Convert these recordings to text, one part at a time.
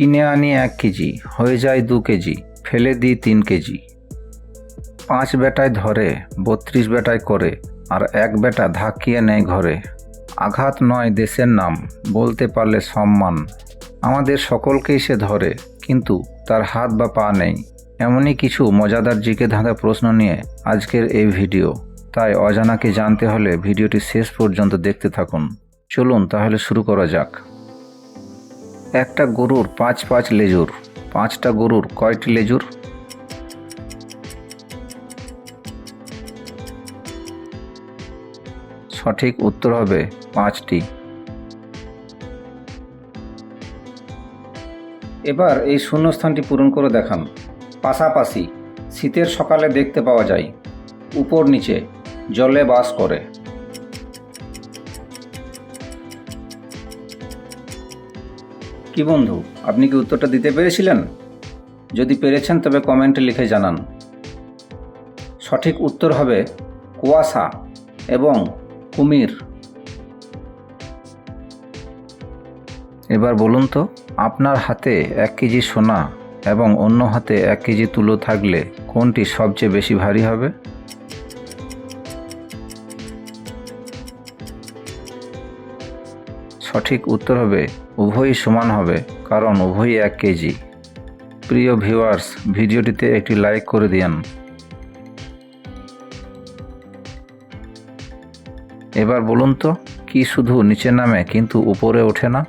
কিনে আনি 1 কেজি, হয়ে যায় 2 কেজি, ফেলে দিই 3 কেজি। 5 বেটায় ধরে, 32 বেটায় করে, আর 1 বেটা ধাক্কিয়ে নেয় ঘরে। আঘাত নয় দেশের নাম, বলতে পারলে সম্মান। আমাদের সকলকেই সে ধরে, কিন্তু তার হাত বা পা নেই। এমনই কিছু মজাদার জিকে ধাঁধা প্রশ্ন নিয়ে আজকের এই ভিডিও। তাই অজানাকে জানতে হলে ভিডিওটি শেষ পর্যন্ত দেখতে থাকুন। চলুন তাহলে শুরু করা যাক। একটা গরুর 5 লেজুর, 5টা গরুর কয়টি লেজুর? সঠিক উত্তর হবে 5টি। এবার এই শূন্যস্থানটি পূরণ করে দেখান। পাশাপাশি, শীতের সকালে দেখতে পাওয়া যায়, উপর নিচে, জলে বাস করে। কি বন্ধু, আপনি কি উত্তরটা দিতে পেরেছিলেন? যদি পেরেছেন তবে কমেন্টে লিখে জানান। সঠিক উত্তর হবে কুয়াশা এবং কুমির। এবার বলুন তো, আপনার হাতে 1 কেজি সোনা এবং অন্য হাতে 1 কেজি তুলো থাকলে কোনটি সবচেয়ে বেশি ভারী হবে? সঠিক উত্তর হবে উভয়ই সমান হবে, কারণ উভয়ই 1 কেজি। প্রিয় ভিউয়ার্স, ভিডিওটিতে একটি লাইক করে দিন। এবার বলুন তো, কি শুধু নিচে নামে কিন্তু উপরে ওঠে না?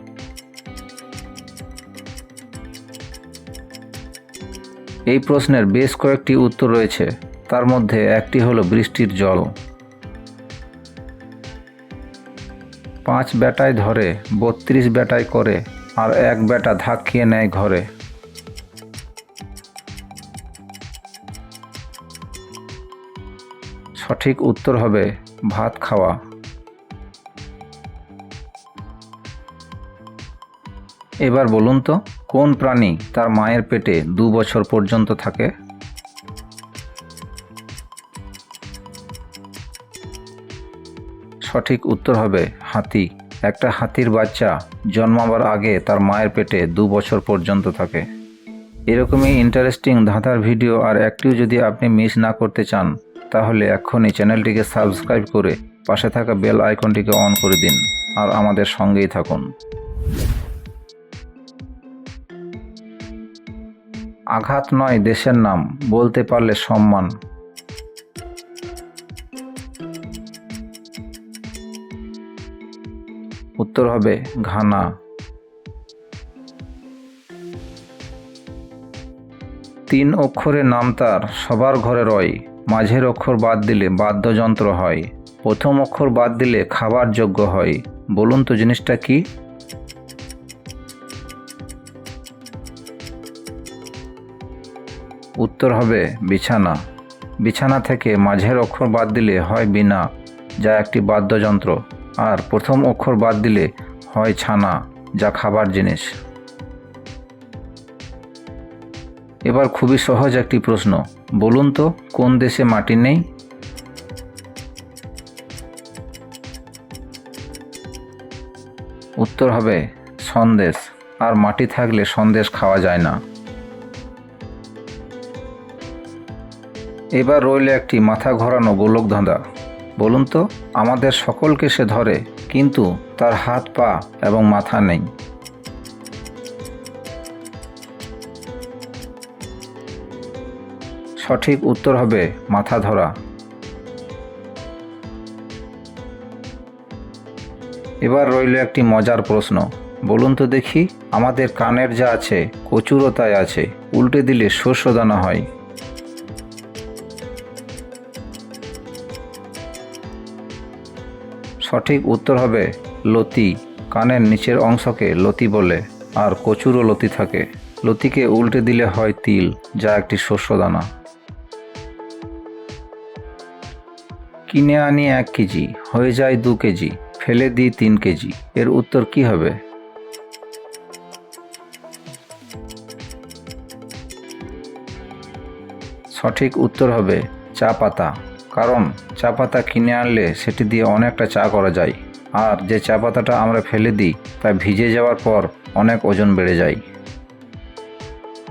এই প্রশ্নের বেশ কয়েকটি উত্তর রয়েছে, তার মধ্যে একটি হলো বৃষ্টির জল। 5 বেটায় ধরে, 32 বেটায় করে, আর 1 বেটা ধাক্কিয়ে নেয় ঘরে। সঠিক উত্তর হবে ভাত খাওয়া। এবার বলুন তো, কোন প্রাণী তার মায়ের পেটে 2 বছর পর্যন্ত থাকে? সঠিক উত্তর হবে হাতি। একটা হাতির বাচ্চা জন্মাবার আগে তার মায়ের পেটে 2 বছর পর্যন্ত থাকে। এরকমই ইন্টারেস্টিং ধাঁধার ভিডিও আর একটিও যদি আপনি মিস না করতে চান, তাহলে এক্ষুনি চ্যানেলটিকে সাবস্ক্রাইব করে পাশে থাকা বেল আইকনটিকে অন করে দিন আর আমাদের সঙ্গেই থাকুন। আঘাত নয় দেশের নাম, বলতে পারলে সম্মান। উত্তর হবে ঘানা। তিন অক্ষরে নাম তার, সবার ঘরে রয়, মাঝের অক্ষর বাদ দিলে বাদ্যযন্ত্র হয়, প্রথম অক্ষর বাদ দিলে খাবার যোগ্য হয়। বলুন তো জিনিসটা কি? উত্তর হবে বিছানা। বিছানা থেকে মাঝের অক্ষর বাদ দিলে হয় বীণা, যা একটি বাদ্যযন্ত্র, আর প্রথম অক্ষর বাদ দিলে হয় ছানা, যা খাবার জিনিস। এবার খুবই সহজ একটি প্রশ্ন, বলুন তো কোন দেশে মাটি নেই? উত্তর হবে সন্দেশ, আর মাটি থাকলে সন্দেশ খাওয়া যায় না। এবার রইল একটি মাথা ঘোরানো গোলক ধাঁধা। বলুন তো, আমাদের সকলকে সে ধরে, কিন্তু তার হাত পা এবং মাথা নেই। সঠিক উত্তর হবে মাথা ধরা। এবার রইল একটি মজার প্রশ্ন, বলুন তো দেখি, আমাদের কানের যা আছে কচুরও তাই আছে, উল্টে দিলে শস্য দানা হয়। সঠিক উত্তর হবে লতি। কানের নিচের অংশকে লতি বলে, আর কচুরও লতি থাকে। লতিকে উল্টে দিলে হয় তিল, যা একটি শস্য দানা। কিনে আনি 1 কেজি, হয়ে যায় 2 কেজি, ফেলে দিই 3 কেজি। এর উত্তর কি হবে? সঠিক উত্তর হবে চা পাতা। কারণ চা পাতা কিনে আনলে সেটি দিয়ে অনেকটা চা করা যায়, আর যে চা পাতাটা আমরা ফেলে দিই তা ভিজে যাওয়ার পর অনেক ওজন বেড়ে যায়।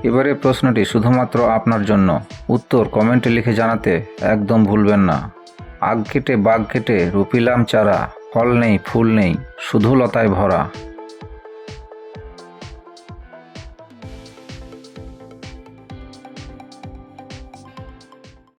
এবারে প্রশ্নটি শুধুমাত্র আপনার জন্য, উত্তর কমেন্টে লিখে জানাতে একদম ভুলবেন না। আগ কেটে বাগ কেটে রুপিলাম চারা, ফল নেই ফুল নেই শুধু লতায় ভরা।